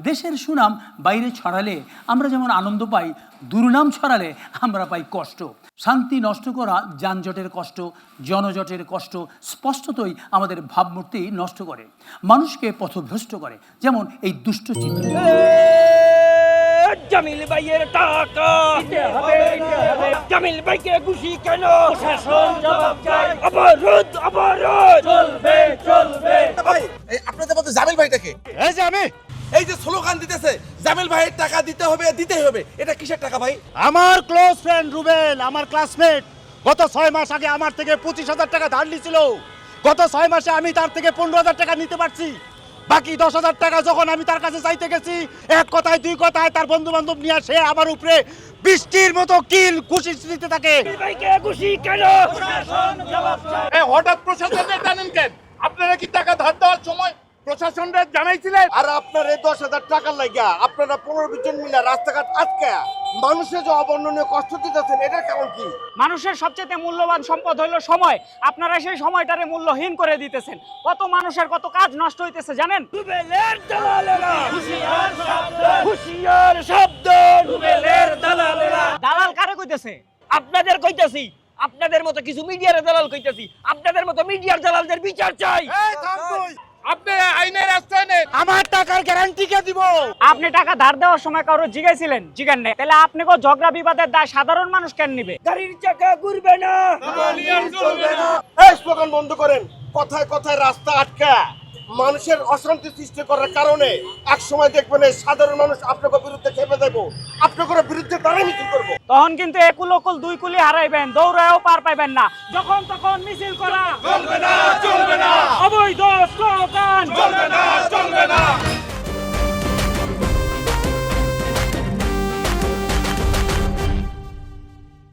দেশের সুনাম বাইরে ছড়ালে আমরা যেমন আনন্দ পাই, দুর্নাম ছড়ালে আমরা পাই কষ্ট। শান্তি নষ্ট করা যানজটের কষ্ট, জনজটের কষ্ট স্পষ্টতই আমাদের ভাবমূর্তি নষ্ট করে, মানুষকে পথভ্রষ্ট করে। যেমন এই দুষ্ট চিত্র। জামিল ভাইয়ের টাকা জামিল ভাইকে খুশি কেন? প্রশাসন জবাব চাই। অবরোধ অবরোধ চলবে চলবে। ভাই আপনাদের মধ্যে জামিল ভাইটাকে এই যে আমি এই যে স্লোগান দিতেছে জামিল ভাইয়ের টাকা দিতে হবে দিতেই হবে, এটা কিসের টাকা ভাই? আমার ক্লোজ ফ্রেন্ড রুবেল, আমার ক্লাসমেট, গত 6 মাস আগে আমার থেকে 25,000 টাকা ধার নিয়েছিল। গত 6 মাসে আমি তার থেকে 15,000 টাকা নিতে পারছি। বাকি 10,000 টাকা যখন আমি তার কাছে চাইতে গেছি, এক কথায় দুই কথায় তার বন্ধু বান্ধব নিয়ে সে আমার উপরে বৃষ্টির মতো কিল খুশি দিতে থাকে। ভাইকে খুশি কেন? প্রশাসন জবাব চাই। হঠাৎ প্রশাসনের জানেন কেন? আপনারা কি টাকা ধার দেওয়ার সময় প্রশাসনদের জানাইছিলেন? আর আপনার এই 10,000 টাকার লাগিয়া আপনারা 15-20 জন মিলে রাস্তাঘাট আটকা মানুষের যে অবর্ণনীয় কষ্ট দিতেছেন, এটার কারণ কি? মানুষের সবচেয়ে মূল্যবান সম্পদ হইল সময়। আপনারা সেই সময়টারে মূল্যহীন করে দিতেছেন। কত মানুষের কত কাজ নষ্ট হইতেছে জানেন? রুবেলের দালালেরা হুঁশিয়ার সাবধান, হুঁশিয়ার সাবধান। রুবেলের দালালেরা। দালাল কারে কইতেছে? আপনাদের কইতাছি, আপনাদের মতো কিছু মিডিয়ার দালাল কইতাছি। আপনাদের মতো মিডিয়ার দালালদের বিচার চাই। এই থাম তুই। আপনি আইনের আশ্রয় নেন। আমার টাকার গ্যারান্টি কে দিব? আপনি টাকা ধার দেওয়ার সময় কারো জিগাইছিলেন? জিগান নাই। তাহলে আপনি কো ঝগড়া বিবাদের দায় সাধারণ মানুষ কেন নিবে? গাড়ির চাকা ঘুরবে না, চলবে না। এই স্লোগান বন্ধ করেন। কথায় কথায় রাস্তা আটকা মানুষের অশান্তি সৃষ্টি করার কারণে এক সময় দেখবেন এই সাধারণ মানুষ আপনাকে বিরুদ্ধে খেপে দেবো, আপনাদের বিরুদ্ধে তারা মিছিল করবো। তখন কিন্তু একুল ওকুল দুই কুলি হারাইবেন, দৌড়ায়ও পার পাইবেন না। যখন তখন মিছিল করা চলবে না, চলবে না, অবৈধ স্লোগান চলবে না, চলবে না।